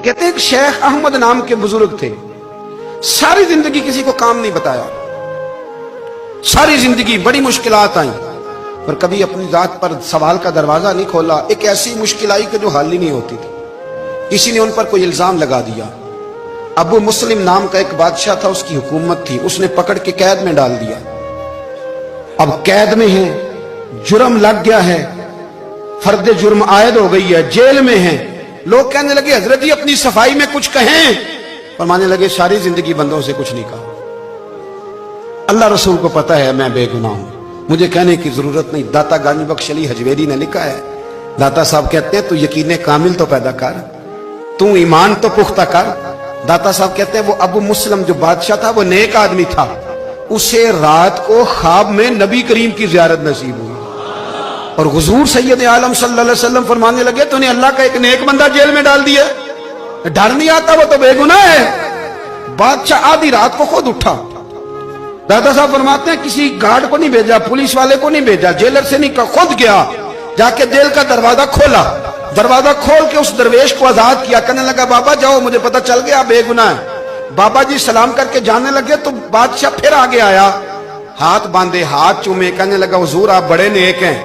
کہتے ہیں کہ شیخ احمد نام کے بزرگ تھے، ساری زندگی کسی کو کام نہیں بتایا، ساری زندگی بڑی مشکلات آئیں پر کبھی اپنی ذات پر سوال کا دروازہ نہیں کھولا۔ ایک ایسی مشکل آئی کہ جو حل ہی نہیں ہوتی تھی، کسی نے ان پر کوئی الزام لگا دیا۔ ابو مسلم نام کا ایک بادشاہ تھا، اس کی حکومت تھی، اس نے پکڑ کے قید میں ڈال دیا۔ اب قید میں ہیں، جرم لگ گیا ہے، فرد جرم عائد ہو گئی ہے، جیل میں ہیں۔ لوگ کہنے لگے حضرت جی اپنی صفائی میں کچھ کہیں، فرمانے لگے ساری زندگی بندوں سے کچھ نہیں کہا، اللہ رسول کو پتا ہے میں بے گناہ ہوں، مجھے کہنے کی ضرورت نہیں۔ داتا گانی بخش علی حجویری نے لکھا ہے، داتا صاحب کہتے ہیں تو یقین کامل تو پیدا کر، تو ایمان تو پختہ کر۔ داتا صاحب کہتے ہیں وہ ابو مسلم جو بادشاہ تھا وہ نیک آدمی تھا، اسے رات کو خواب میں نبی کریم کی زیارت نصیب ہوئی اور حضور سید عالم صلی اللہ علیہ وسلم فرمانے لگے تو نے اللہ کا ایک نیک بندہ جیل میں ڈال دیا، ڈر نہیں آتا، وہ تو بے گناہ ہے۔ بادشاہ آدھی رات کو خود اٹھا، دادا صاحب فرماتے ہیں کسی گارڈ کو نہیں بھیجا، پولیس والے کو نہیں بھیجا، جیلر سے نہیں کہا، خود گیا، جا کے جیل کا دروازہ کھولا، دروازہ کھول کے اس درویش کو آزاد کیا، کہنے لگا بابا جاؤ مجھے پتہ چل گیا بے گناہ ہے۔ بابا جی سلام کر کے جانے لگے تو بادشاہ پھر آگے آیا، ہاتھ باندھے، ہاتھ چومے، کہنے لگا حضور آپ بڑے نیک ہیں،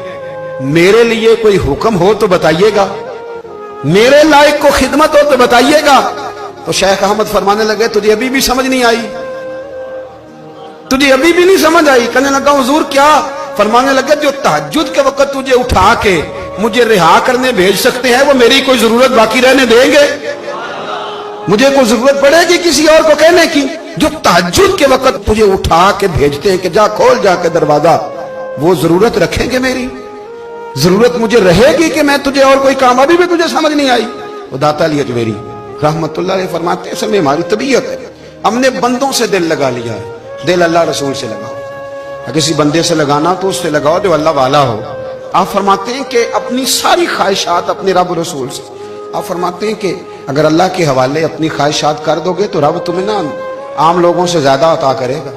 میرے لیے کوئی حکم ہو تو بتائیے گا، میرے لائق کو خدمت ہو تو بتائیے گا۔ تو شیخ احمد فرمانے لگے تجھے ابھی بھی سمجھ نہیں آئی، تجھے ابھی بھی نہیں سمجھ آئی؟ کہنے لگا حضور کیا؟ فرمانے لگے جو تہجد کے وقت تجھے اٹھا کے مجھے رہا کرنے بھیج سکتے ہیں وہ میری کوئی ضرورت باقی رہنے دیں گے؟ مجھے کوئی ضرورت پڑے گی کسی اور کو کہنے کی؟ جو تہجد کے وقت تجھے اٹھا کے بھیجتے ہیں کہ جا کھول جا کے دروازہ، وہ ضرورت رکھیں گے میری؟ ضرورت مجھے رہے گی کہ میں تجھے اور کوئی کام؟ ابھی بھی تجھے سمجھ نہیں آئی؟ وہ داتا علی حجویری رحمت اللہ علیہ فرماتے ہیں اصل میں ہماری طبیعت ہے، ہم نے بندوں سے دل لگا لیا ہے، دل اللہ رسول سے لگاؤ، کسی بندے سے لگانا تو اس سے لگاؤ جو اللہ والا ہو۔ آپ فرماتے ہیں کہ اپنی ساری خواہشات اپنے رب رسول سے، آپ فرماتے ہیں کہ اگر اللہ کے حوالے اپنی خواہشات کر دو گے تو رب تمہیں نہ عام لوگوں سے زیادہ عطا کرے گا۔